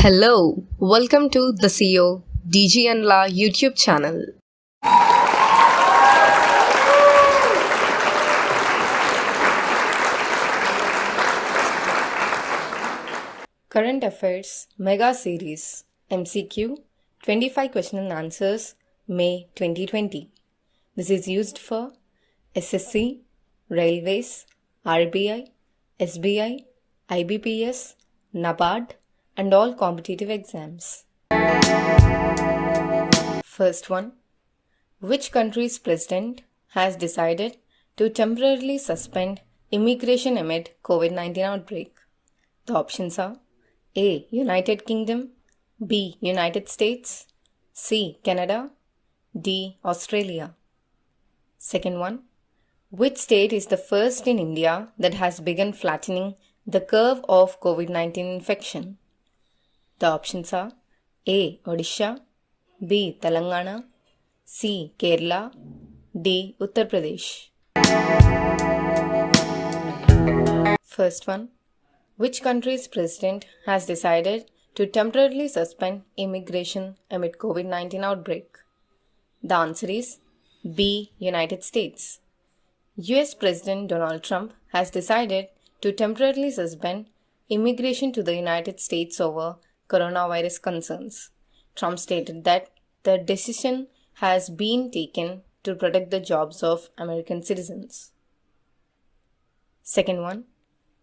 Hello, welcome to the CEO dg&la YouTube channel. Current Affairs Mega Series MCQ 25 Question and Answers May 2020. This is used for SSC, Railways, RBI, SBI, IBPS, Nabard and all competitive exams. First one. Which country's president has decided to temporarily suspend immigration amid COVID-19 outbreak? The options are A. United Kingdom, B. United States, C. Canada, D. Australia. Second one. Which state is the first in India that has begun flattening the curve of COVID-19 infection? The options are A. Odisha, B. Telangana, C. Kerala, D. Uttar Pradesh. First one. Which country's president has decided to temporarily suspend immigration amid COVID-19 outbreak? The answer is B. United States. US President Donald Trump has decided to temporarily suspend immigration to the United States over coronavirus concerns. Trump stated that the decision has been taken to protect the jobs of American citizens. Second one.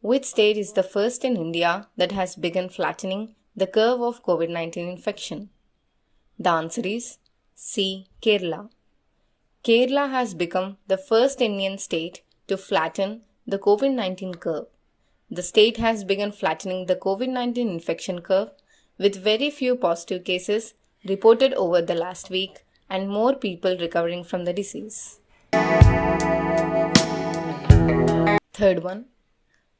Which state is the first in India that has begun flattening the curve of COVID-19 infection? The answer is C. Kerala. Kerala has become the first Indian state to flatten the COVID-19 curve. The state has begun flattening the COVID-19 infection curve with very few positive cases reported over the last week and more people recovering from the disease. Third one.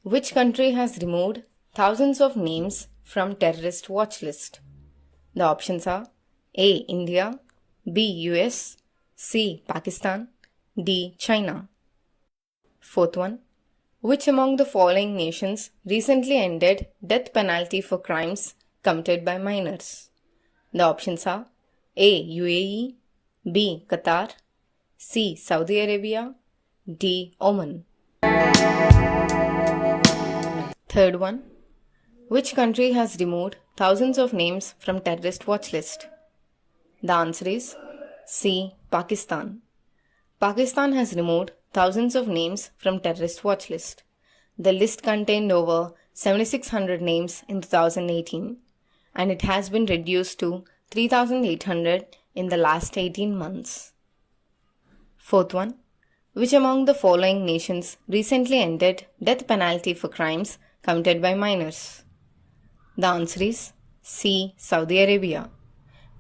Which country has removed thousands of names from terrorist watch list? The options are A. India, B. US, C. Pakistan, D. China. Fourth one. Which among the following nations recently ended death penalty for crimes committed by minors? The options are A. UAE, B. Qatar, C. Saudi Arabia, D. Oman. Third one. Which country has removed thousands of names from terrorist watch list? The answer is C. Pakistan. Pakistan has removed thousands of names from terrorist watch list. The list contained over 7,600 names in 2018 and it has been reduced to 3,800 in the last 18 months. Fourth one. Which among the following nations recently ended death penalty for crimes committed by minors? The answer is C. Saudi Arabia.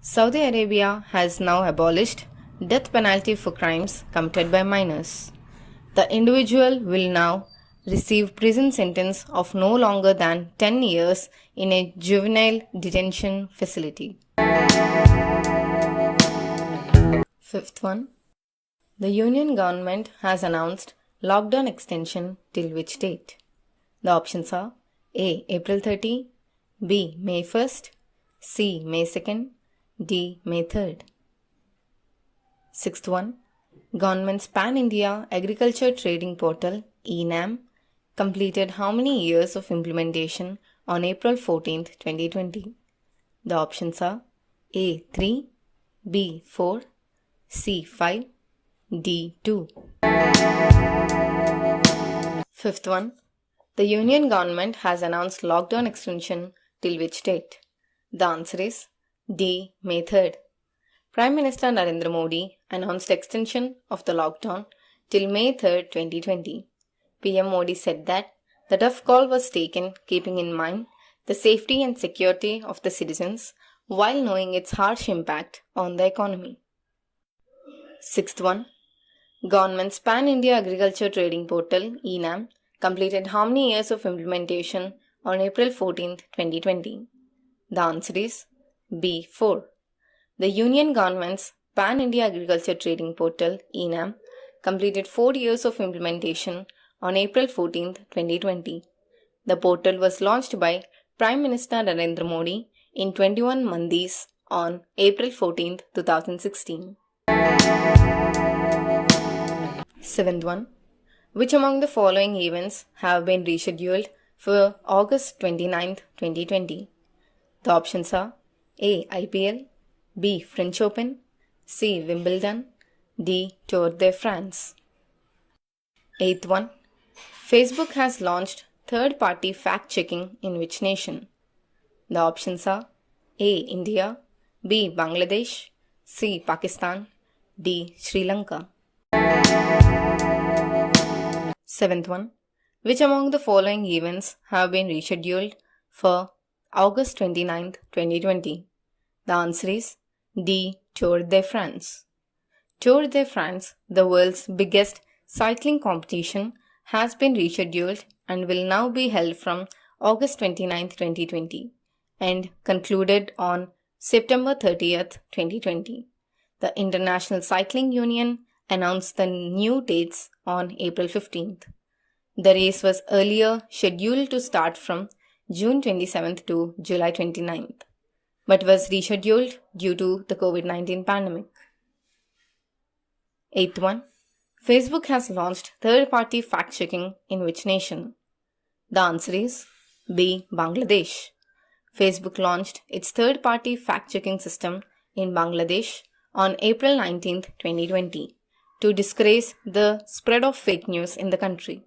Saudi Arabia has now abolished death penalty for crimes committed by minors. The individual will now receive prison sentence of no longer than 10 years in a juvenile detention facility. Fifth one. The Union government has announced lockdown extension till which date? The options are A. April 30, B. May 1st, C. May 2nd, D. May 3rd. Sixth one. Government's Pan-India Agriculture Trading Portal (ENAM) completed how many years of implementation on April 14, 2020? The options are A. 3, B. 4, C. 5, D. 2. Fifth one. The Union government has announced lockdown extension till which date? The answer is D. May 3rd. Prime Minister Narendra Modi announced extension of the lockdown till May 3rd, 2020. PM Modi said that the tough call was taken keeping in mind the safety and security of the citizens while knowing its harsh impact on the economy. Sixth one. Government's Pan-India Agriculture Trading Portal (ENAM) completed how many years of implementation on April 14, 2020? The answer is B. 4. The Union government's Pan-India Agriculture Trading Portal (ENAM) completed 4 years of implementation on April 14, 2020. The portal was launched by Prime Minister Narendra Modi in 21 mandis on April 14, 2016. 7th one. Which among the following events have been rescheduled for August 29, 2020? The options are A. IPL, B. French Open, C. Wimbledon, D. Tour de France. 8th one. Facebook has launched third-party fact-checking in which nation? The options are A. India, B. Bangladesh, C. Pakistan, D. Sri Lanka. 7th one. Which among the following events have been rescheduled for August 29, 2020? The answer is D. Tour de France. Tour de France, the world's biggest cycling competition, has been rescheduled and will now be held from August 29, 2020 and concluded on September 30th, 2020. The International Cycling Union announced the new dates on April 15th. The race was earlier scheduled to start from June 27th to July 29th, but was rescheduled due to the COVID-19 pandemic. 8th one. Facebook has launched third-party fact-checking in which nation? The answer is B. Bangladesh. Facebook launched its third-party fact-checking system in Bangladesh on April 19, 2020 to discourage the spread of fake news in the country.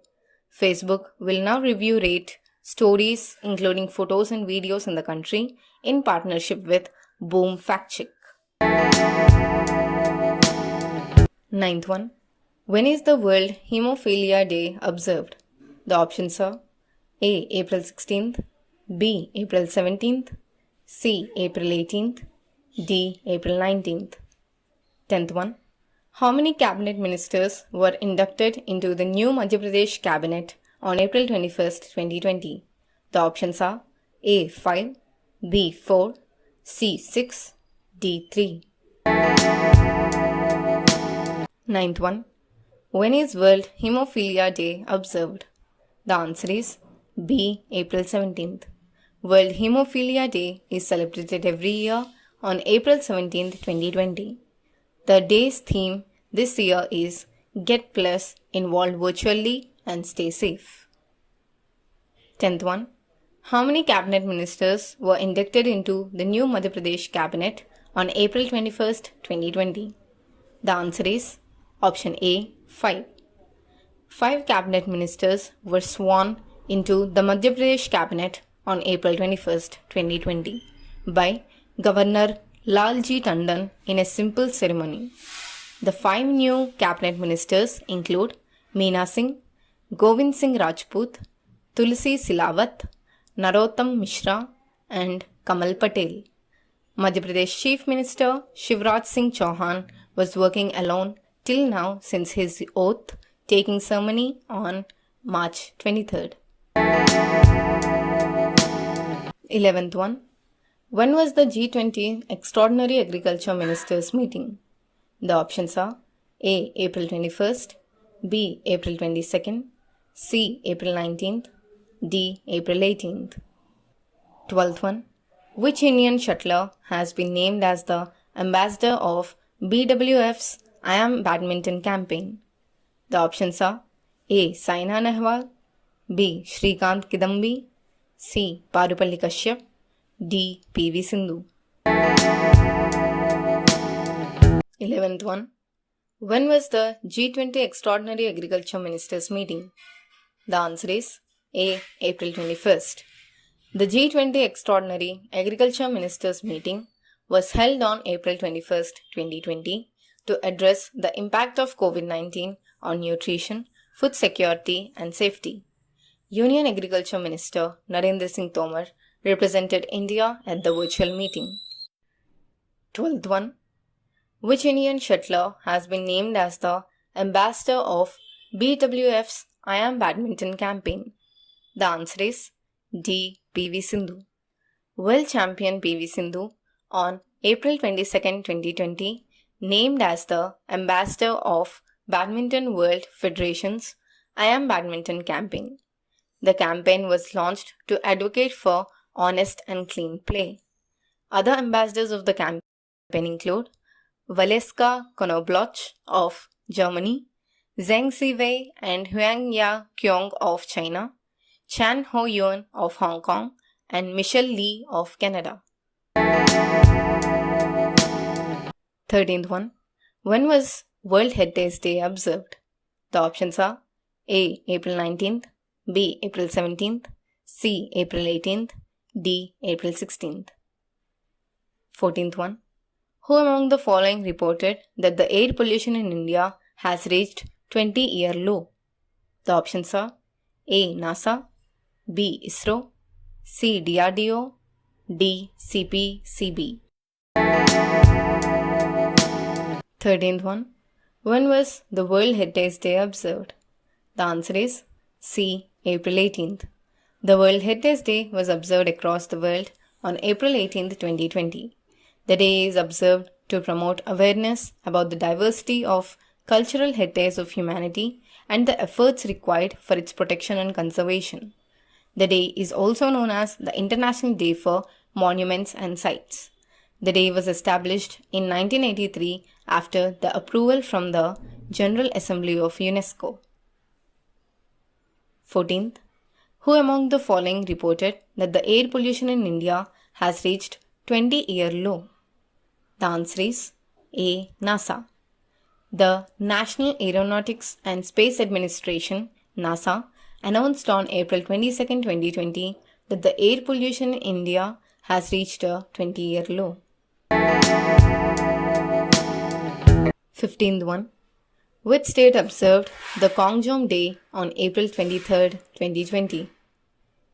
Facebook will now rate stories including photos and videos in the country in partnership with Boom Fact Check. 9th one. When is the World Hemophilia Day observed? The options are A. April 16th, B. April 17th, C. April 18th, D. April 19th. 10th one. How many cabinet ministers were inducted into the new Madhya Pradesh cabinet on April 21st, 2020? The options are A. 5, B. 4, C. 6, D. 3. 9th one. When is World Hemophilia Day observed? The answer is B. April 17th. World Hemophilia Day is celebrated every year on April 17th, 2020. The day's theme this year is Get Plus Involved Virtually and Stay Safe. 10th one. How many cabinet ministers were inducted into the new Madhya Pradesh cabinet on April 21st, 2020? The answer is option A. 5. 5 cabinet ministers were sworn into the Madhya Pradesh cabinet on April 21st, 2020 by Governor Lalji Tandon in a simple ceremony. The 5 new cabinet ministers include Meena Singh, Govind Singh Rajput, Tulsi Silawat, Narottam Mishra and Kamal Patel. Madhya Pradesh Chief Minister Shivraj Singh Chauhan was working alone till now since his oath taking ceremony on March 23rd. 11th one. When was the G20 Extraordinary Agriculture Ministers meeting? The options are A. April 21st, B. April 22nd, C. April 19th, D. April 18th. 12th one. Which Indian shuttler has been named as the ambassador of BWF's I Am Badminton campaign? The options are A. Saina Nehwal, B. Shrikant Kidambi, C. Parupalli Kashyap, D. PV Sindhu. 11th one. When was the G20 Extraordinary Agriculture Ministers meeting? The answer is A. April 21st. The G20 Extraordinary Agriculture Ministers meeting was held on April 21st, 2020 to address the impact of COVID-19 on nutrition, food security and safety. Union Agriculture Minister Narendra Singh Tomar represented India at the virtual meeting. 12th one. Which Indian shuttler has been named as the ambassador of BWF's I Am Badminton campaign? The answer is D. PV Sindhu. World champion PV Sindhu on April 22, 2020 named as the ambassador of Badminton World Federation's I Am Badminton campaign. The campaign was launched to advocate for honest and clean play. Other ambassadors of the campaign include Valeska Konobloch of Germany, Zheng Ziwei and Huang Ya Kyong of China, Chan Ho Yun of Hong Kong, and Michelle Lee of Canada. 13th one. When was World Heritage Day observed? The options are A. April 19th, B. April 17th, C. April 18th, D. April 16th. 14th one. Who among the following reported that the air pollution in India has reached 20-year low? The options are A. NASA, B. ISRO, C. DRDO, D. CPCB. 13th one. When was the World Heritage Day observed? The answer is C. April 18th. The World Heritage Day was observed across the world on April 18th, 2020. The day is observed to promote awareness about the diversity of cultural heritage of humanity and the efforts required for its protection and conservation. The day is also known as the International Day for Monuments and Sites. The day was established in 1983 after the approval from the General Assembly of UNESCO. 14th. Who among the following reported that the air pollution in India has reached 20-year low? The answer is A. NASA. The National Aeronautics and Space Administration, NASA, announced on April 22, 2020 that the air pollution in India has reached a 20-year low. 15th one. Which state observed the Kongjom Day on April 23, 2020?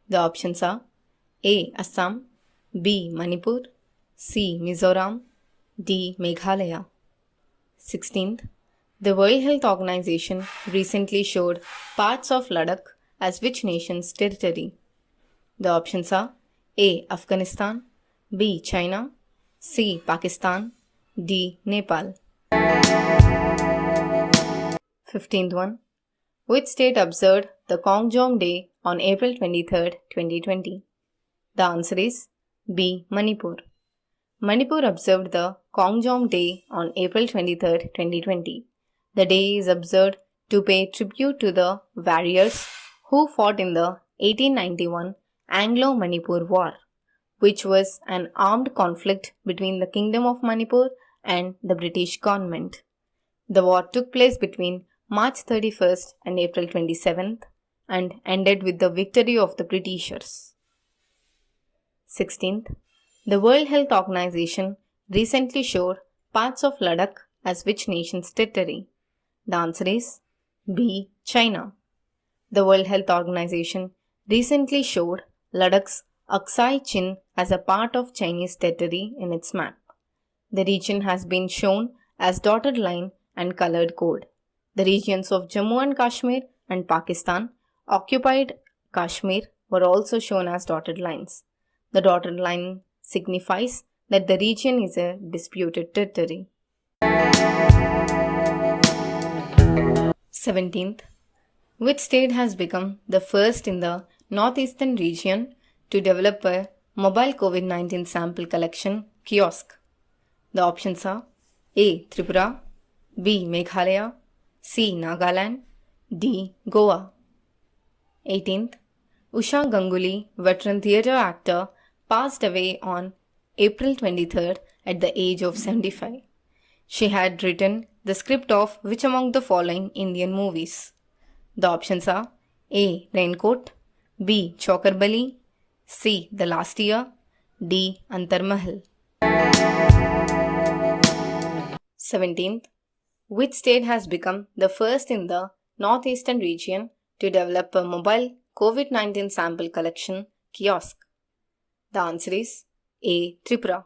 The options are A. Assam, B. Manipur, C. Mizoram, D. Meghalaya. 16th. The World Health Organization recently showed parts of Ladakh as which nation's territory? The options are A. Afghanistan, B. China, C. Pakistan, D. Nepal. 15th one. Which state observed the Kongjom Day on April 23, 2020? The answer is B. Manipur. Manipur observed the Kongjom Day on April 23, 2020. The day is observed to pay tribute to the warriors who fought in the 1891 Anglo-Manipur War, which was an armed conflict between the Kingdom of Manipur and the British government. The war took place between March 31st and April 27th and ended with the victory of the Britishers. 16th. The World Health Organization recently showed parts of Ladakh as which nation's territory? The answer is B. China. The World Health Organization recently showed Ladakh's Aksai Chin as a part of Chinese territory in its map. The region has been shown as dotted line and colored code. The regions of Jammu and Kashmir and Pakistan occupied Kashmir were also shown as dotted lines. The dotted line signifies that the region is a disputed territory. 17th. Which state has become the first in the northeastern region to develop a mobile COVID-19 sample collection kiosk? The options are A. Tripura, B. Meghalaya, C. Nagaland, D. Goa. 18th. Usha Ganguly, veteran theatre actor, passed away on April 23rd at the age of 75. She had written the script of which among the following Indian movies? The options are A. Raincoat, B. Chokarbali, C. The Last Year, D. Antarmahal. 17th. Which state has become the first in the northeastern region to develop a mobile COVID-19 sample collection kiosk? The answer is A. Tripura.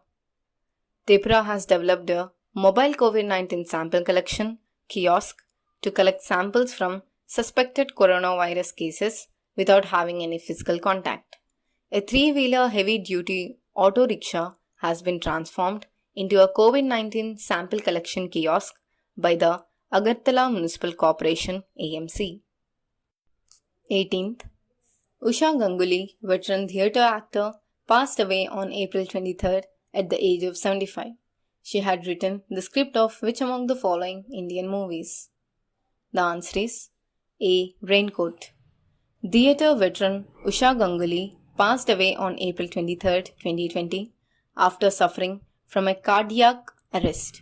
Tripura has developed a mobile COVID-19 sample collection kiosk to collect samples from suspected coronavirus cases without having any physical contact. A three-wheeler heavy-duty auto rickshaw has been transformed into a COVID-19 sample collection kiosk by the Agartala Municipal Corporation AMC. 18th. Usha Ganguly, veteran theatre actor, passed away on April 23rd at the age of 75. She had written the script of which among the following Indian movies? The answer is A. Raincoat. Theatre veteran Usha Ganguly passed away on April 23, 2020 after suffering from a cardiac arrest.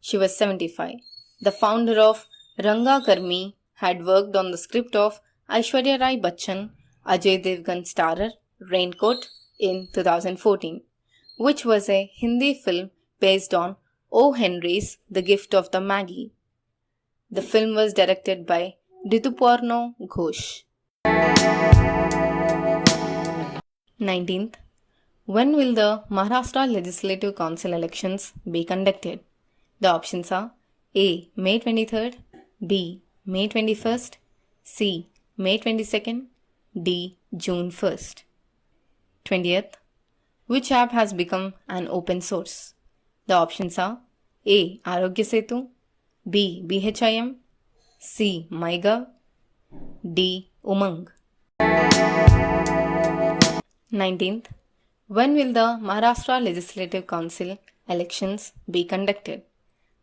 She was 75. The founder of Ranga Karmi had worked on the script of Aishwarya Rai Bachchan, Ajay Devgan starrer Raincoat in 2014, which was a Hindi film based on O. Henry's The Gift of the Maggie. The film was directed by Rituparno Ghosh. 19th. When will the Maharashtra Legislative Council elections be conducted? The options are A. May 23rd, B. May 21st, C. May 22nd, D. June 1st. 20th. Which app has become an open source? The options are A. Arogya Setu, B. BHIM, C. MyGov, D. Umang. 19th. When will the Maharashtra Legislative Council elections be conducted?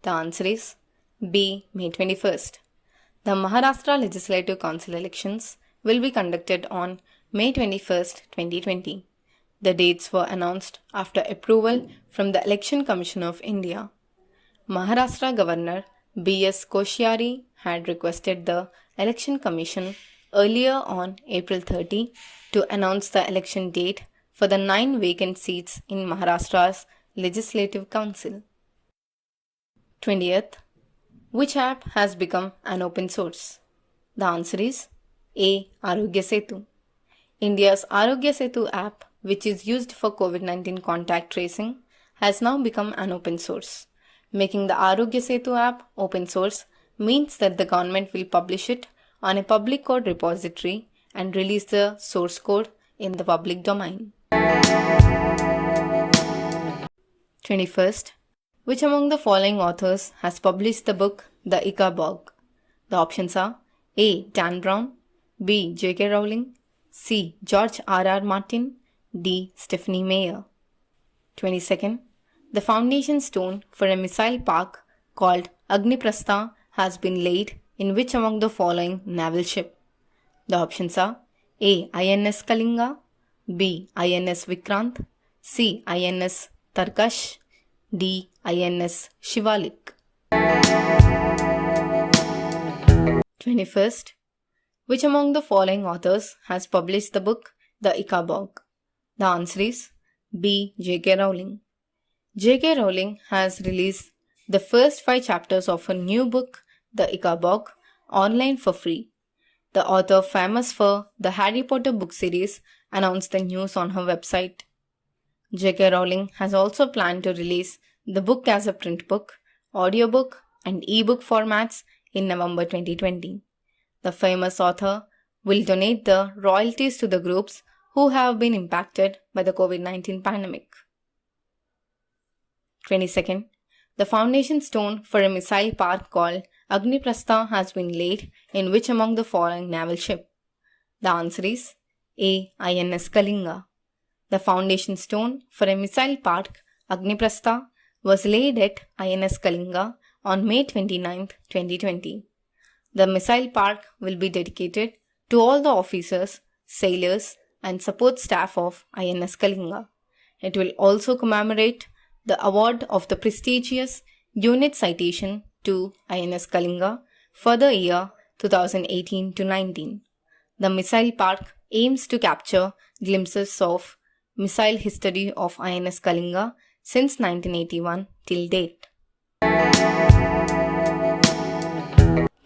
The answer is B. May 21st. The Maharashtra Legislative Council elections will be conducted on May 21st, 2020. The dates were announced after approval from the Election Commission of India. Maharashtra Governor B.S. Koshyari had requested the Election Commission earlier on April 30 to announce the election date for the 9 vacant seats in Maharashtra's Legislative Council. 20th. Which app has become an open source? The answer is A. Arogya Setu. India's Arogya Setu app, which is used for COVID-19 contact tracing, has now become an open source. Making the Arogya Setu app open source means that the government will publish it on a public code repository and release the source code in the public domain. 21st. Which among the following authors has published the book The Ikabog? The options are A. Dan Brown, B. J.K. Rowling, C. George R.R. Martin, D. Stephanie Meyer. 22nd. The foundation stone for a missile park called Agniprastha has been laid in which among the following naval ship? The options are A. INS Kalinga, B. INS Vikrant, C. INS Tarkash, D. INS Shivalik. 21st. Which among the following authors has published the book The Ikabog? The answer is B. J.K. Rowling. J.K. Rowling has released the first 5 chapters of her new book The Ikabog online for free. The author, famous for the Harry Potter book series, announced the news on her website. J.K. Rowling has also planned to release the book as a print book, audiobook, and ebook formats in November 2020. The famous author will donate the royalties to the groups who have been impacted by the COVID-19 pandemic. 22nd. The foundation stone for a missile park called Agniprastha has been laid in which among the following naval ship? The answer is A. INS Kalinga. The foundation stone for a missile park, Agniprastha, was laid at INS Kalinga on May 29, 2020. The missile park will be dedicated to all the officers, sailors, and support staff of INS Kalinga. It will also commemorate the award of the prestigious Unit Citation to INS Kalinga for the year 2018-19. The missile park aims to capture glimpses of missile history of INS Kalinga since 1981 till date.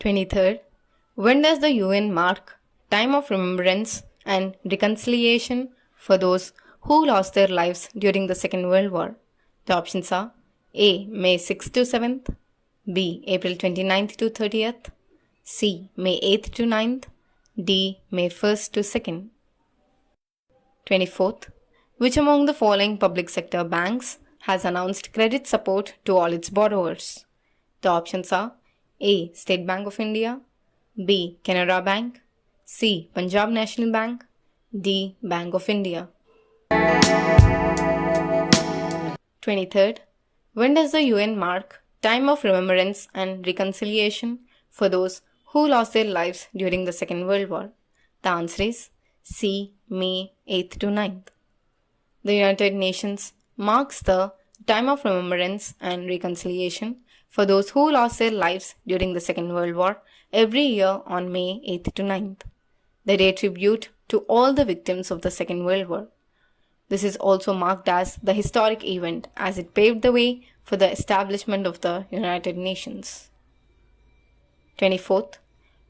23rd. When does the UN mark Time of Remembrance and Reconciliation for those who lost their lives during the Second World War? The options are A. May 6th to 7th, B. April 29th to 30th, C. May 8th to 9th, D. May 1st to 2nd. 24th. Which among the following public sector banks has announced credit support to all its borrowers? The options are A. State Bank of India, B. Canara Bank, C. Punjab National Bank, D. Bank of India. 23rd. When does the UN mark Time of Remembrance and Reconciliation for those who lost their lives during the Second World War? The answer is C. May 8th to 9th. The United Nations marks the Time of Remembrance and Reconciliation for those who lost their lives during the Second World War every year on May 8th to 9th. They pay tribute to all the victims of the Second World War. This is also marked as the historic event as it paved the way for the establishment of the United Nations. 24th.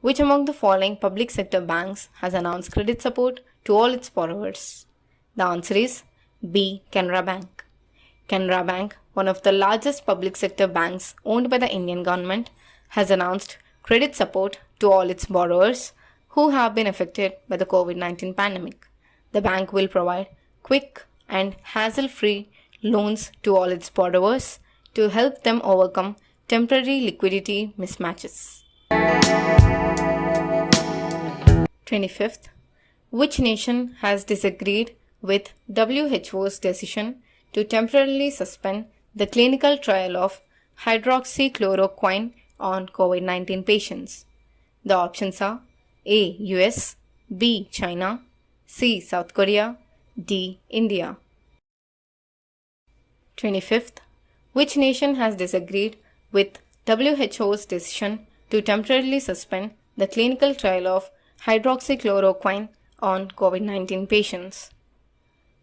Which among the following public sector banks has announced credit support to all its borrowers? The answer is B. Canara Bank. Canara Bank, one of the largest public sector banks owned by the Indian government, has announced credit support to all its borrowers who have been affected by the COVID-19 pandemic. The bank will provide quick and hassle-free loans to all its borrowers to help them overcome temporary liquidity mismatches. 25th. Which nation has disagreed with WHO's decision to temporarily suspend the clinical trial of hydroxychloroquine on COVID-19 patients? The options are A. US, B. China, C. South Korea, D. India. 25th. Which nation has disagreed with WHO's decision to temporarily suspend the clinical trial of hydroxychloroquine on COVID-19 patients?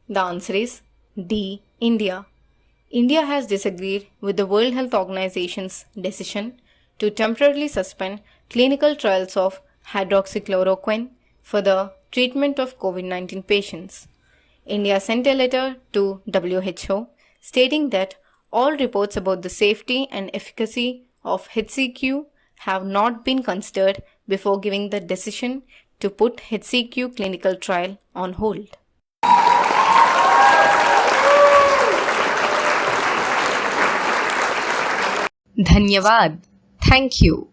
The answer is D. India. India has disagreed with the World Health Organization's decision to temporarily suspend clinical trials of hydroxychloroquine for the treatment of COVID-19 patients. India sent a letter to WHO stating that all reports about the safety and efficacy of HCQ have not been considered before giving the decision to put HCQ clinical trial on hold. Dhanyavad. Thank you.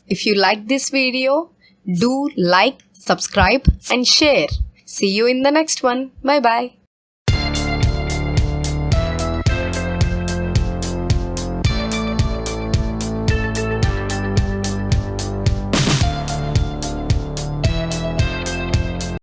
If you like this video, do like, subscribe and share. See you in the next one. Bye bye.